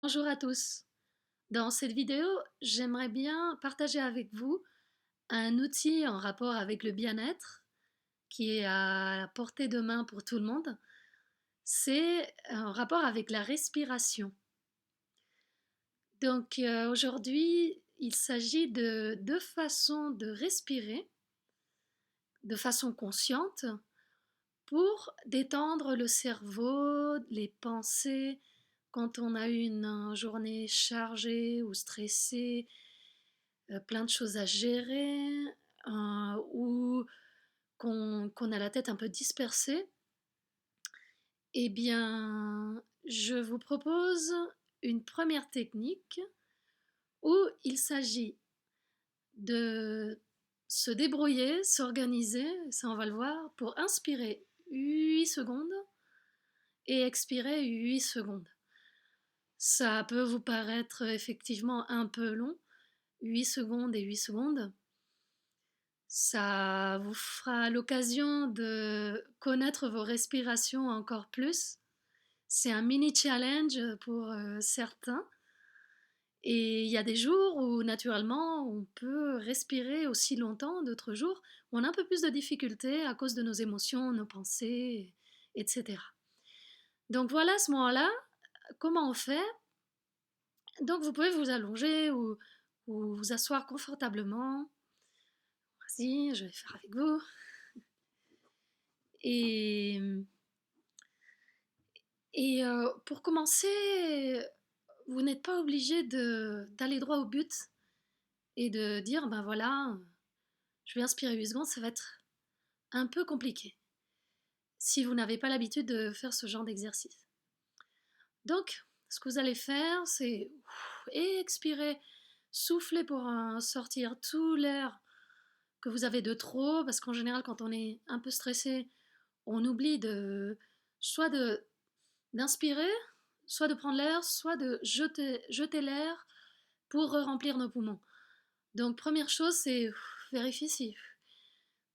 Bonjour à tous. Dans cette vidéo, j'aimerais bien partager avec vous un outil en rapport avec le bien-être qui est à la portée de main pour tout le monde. C'est en rapport avec la respiration. Donc aujourd'hui, il s'agit de deux façons de respirer de façon consciente pour détendre le cerveau, les pensées, quand on a eu une journée chargée ou stressée, plein de choses à gérer, ou qu'on a la tête un peu dispersée, eh bien, je vous propose une première technique où il s'agit de se débrouiller, s'organiser, ça on va le voir, pour inspirer 8 secondes et expirer 8 secondes. Ça peut vous paraître effectivement un peu long, 8 secondes et 8 secondes. Ça vous fera l'occasion de connaître vos respirations encore plus. C'est un mini challenge pour certains. Et il y a des jours où naturellement on peut respirer aussi longtemps, d'autres jours où on a un peu plus de difficultés à cause de nos émotions, nos pensées, etc. Donc voilà, à ce moment-là, comment on fait? Donc vous pouvez vous allonger ou vous asseoir confortablement. Vas-y, je vais faire avec vous. Et, pour commencer, vous n'êtes pas obligé d'aller droit au but et de dire, ben voilà, je vais inspirer 8 secondes, ça va être un peu compliqué si vous n'avez pas l'habitude de faire ce genre d'exercice. Donc, ce que vous allez faire, c'est expirer, souffler pour sortir tout l'air que vous avez de trop, parce qu'en général, quand on est un peu stressé, on oublie soit d'inspirer, soit de prendre l'air, soit de jeter l'air pour remplir nos poumons. Donc première chose, c'est vérifier si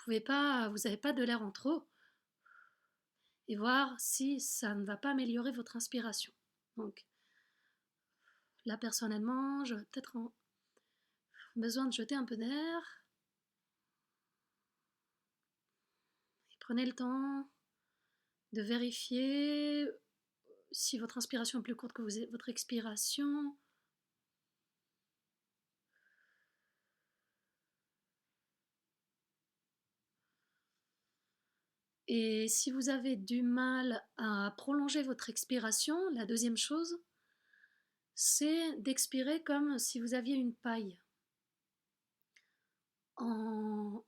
vous n'avez pas de l'air en trop et voir si ça ne va pas améliorer votre inspiration. Donc là personnellement, j'aurais peut-être besoin de jeter un peu d'air. Et prenez le temps de vérifier si votre inspiration est plus courte que votre expiration. Et si vous avez du mal à prolonger votre expiration, la deuxième chose, c'est d'expirer comme si vous aviez une paille, en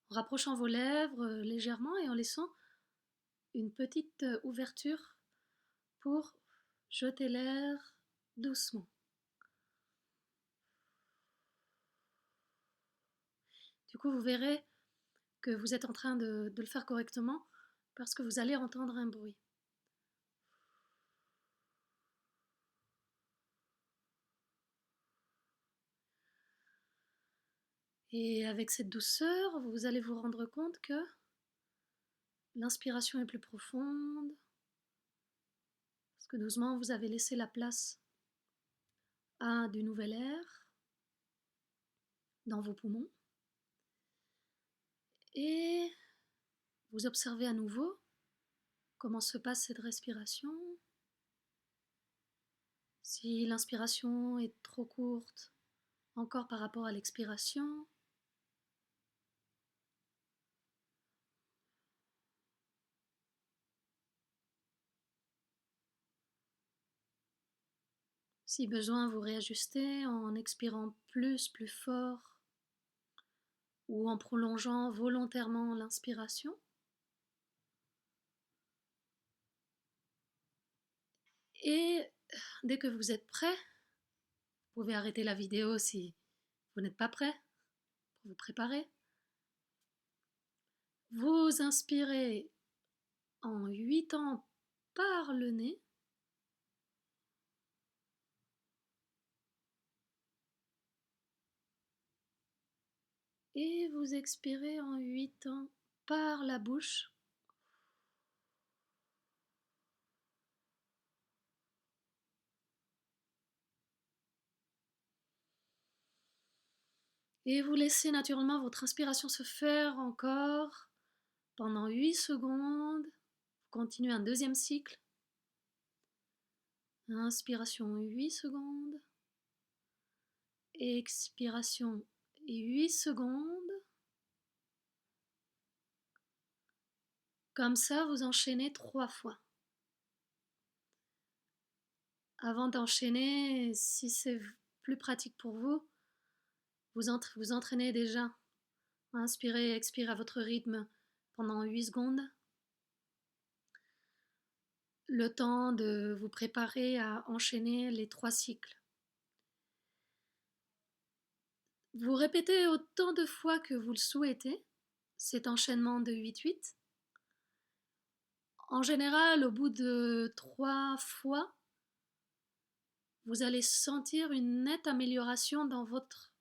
rapprochant vos lèvres légèrement et en laissant une petite ouverture pour jeter l'air doucement. Du coup, vous verrez que vous êtes en train de le faire correctement parce que vous allez entendre un bruit. Et avec cette douceur, vous allez vous rendre compte que l'inspiration est plus profonde, parce que doucement, vous avez laissé la place à du nouvel air dans vos poumons. Et vous observez à nouveau comment se passe cette respiration. Si l'inspiration est trop courte, encore par rapport à l'expiration. Si besoin, vous réajustez en expirant plus fort ou en prolongeant volontairement l'inspiration. Et dès que vous êtes prêt, vous pouvez arrêter la vidéo si vous n'êtes pas prêt, pour vous préparer. Vous inspirez en 8 temps par le nez. Et vous expirez en 8 temps par la bouche. « Et vous laissez naturellement votre inspiration se faire encore pendant 8 secondes. Continuez un deuxième cycle. Inspiration 8 secondes. Expiration 8 secondes. Comme ça, vous enchaînez 3 fois. Avant d'enchaîner, si c'est plus pratique pour vous, vous entraînez déjà. Inspirez et expirez à votre rythme pendant 8 secondes. Le temps de vous préparer à enchaîner les 3 cycles. Vous répétez autant de fois que vous le souhaitez, cet enchaînement de 8-8. En général, au bout de 3 fois, vous allez sentir une nette amélioration dans votre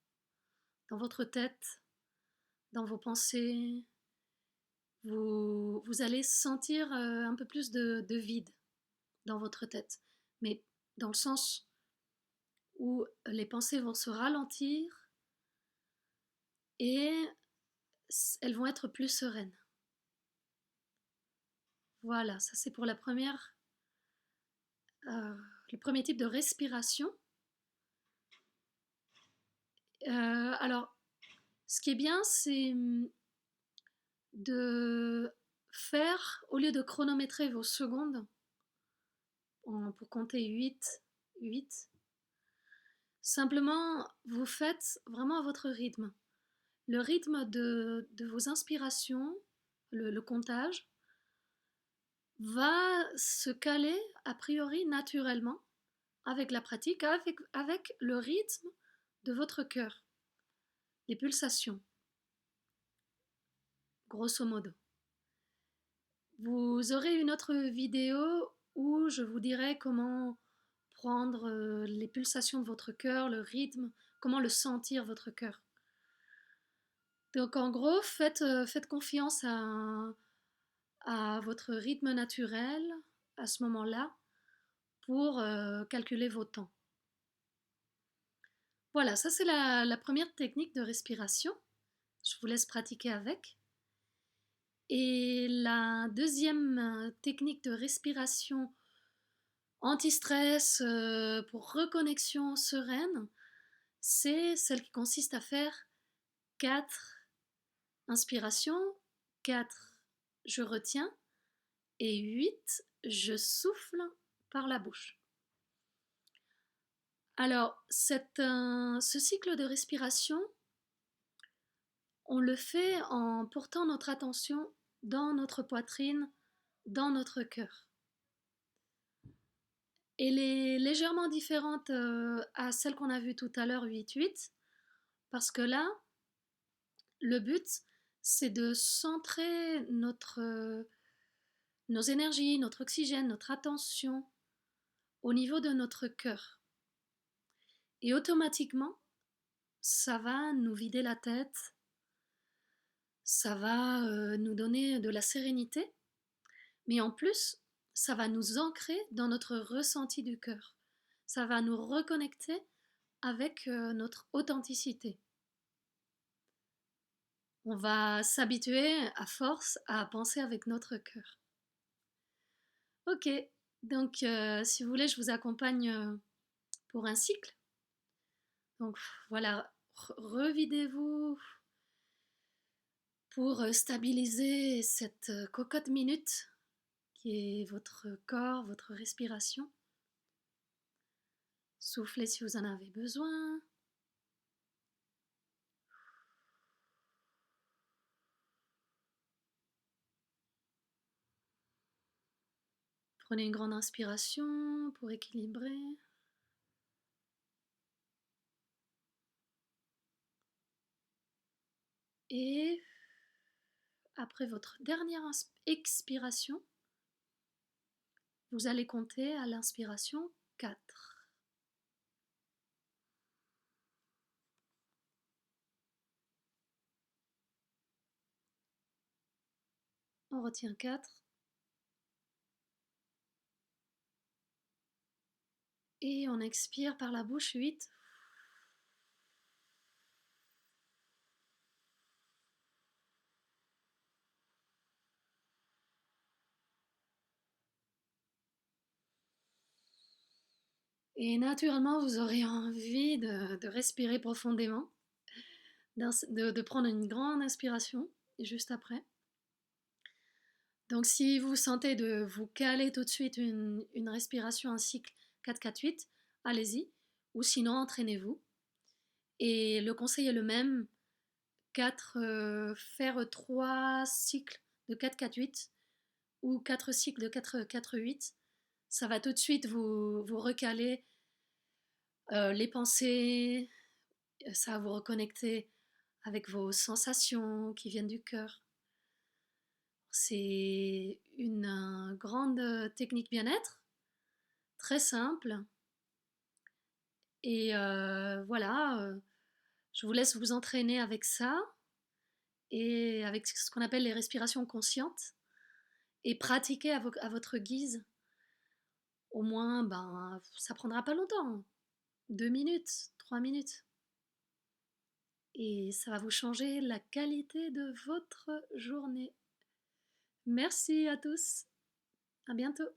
tête, dans vos pensées. Vous allez sentir un peu plus de vide dans votre tête, mais dans le sens où les pensées vont se ralentir et elles vont être plus sereines. Voilà, ça c'est pour le premier type de respiration. Alors, ce qui est bien, c'est de faire, au lieu de chronométrer vos secondes, pour compter 8, simplement vous faites vraiment à votre rythme. Le rythme de vos inspirations, le comptage, va se caler a priori naturellement avec la pratique, avec le rythme de votre cœur, les pulsations, grosso modo. Vous aurez une autre vidéo où je vous dirai comment prendre les pulsations de votre cœur, le rythme, comment le sentir votre cœur. Donc en gros, faites confiance à votre rythme naturel à ce moment-là pour calculer vos temps. Voilà, ça c'est la première technique de respiration. Je vous laisse pratiquer avec. Et la deuxième technique de respiration anti-stress pour reconnexion sereine, c'est celle qui consiste à faire 4 inspirations, 4 je retiens et 8 je souffle par la bouche. Alors, ce cycle de respiration, on le fait en portant notre attention dans notre poitrine, dans notre cœur. Elle est légèrement différente à celle qu'on a vue tout à l'heure, 8-8, parce que là, le but, c'est de centrer nos énergies, notre oxygène, notre attention au niveau de notre cœur. Et automatiquement, ça va nous vider la tête, ça va nous donner de la sérénité, mais en plus, ça va nous ancrer dans notre ressenti du cœur. Ça va nous reconnecter avec notre authenticité. On va s'habituer à force à penser avec notre cœur. Ok, donc si vous voulez, je vous accompagne pour un cycle. Donc voilà, revidez-vous pour stabiliser cette cocotte minute qui est votre corps, votre respiration. Soufflez si vous en avez besoin. Prenez une grande inspiration pour équilibrer. Et après votre dernière expiration, vous allez compter à l'inspiration 4. On retient 4. Et on expire par la bouche 8. Et naturellement, vous aurez envie de respirer profondément, de prendre une grande inspiration juste après. Donc si vous sentez de vous caler tout de suite une respiration, un cycle 4-4-8, allez-y. Ou sinon, entraînez-vous. Et le conseil est le même, faire 3 cycles de 4-4-8 ou 4 cycles de 4-4-8. Ça va tout de suite vous recaler les pensées, ça va vous reconnecter avec vos sensations qui viennent du cœur. C'est une grande technique bien-être, très simple. Et voilà, je vous laisse vous entraîner avec ça et avec ce qu'on appelle les respirations conscientes et pratiquer à votre guise. Au moins, ben, ça prendra pas longtemps, 2 minutes, 3 minutes. Et ça va vous changer la qualité de votre journée. Merci à tous, à bientôt.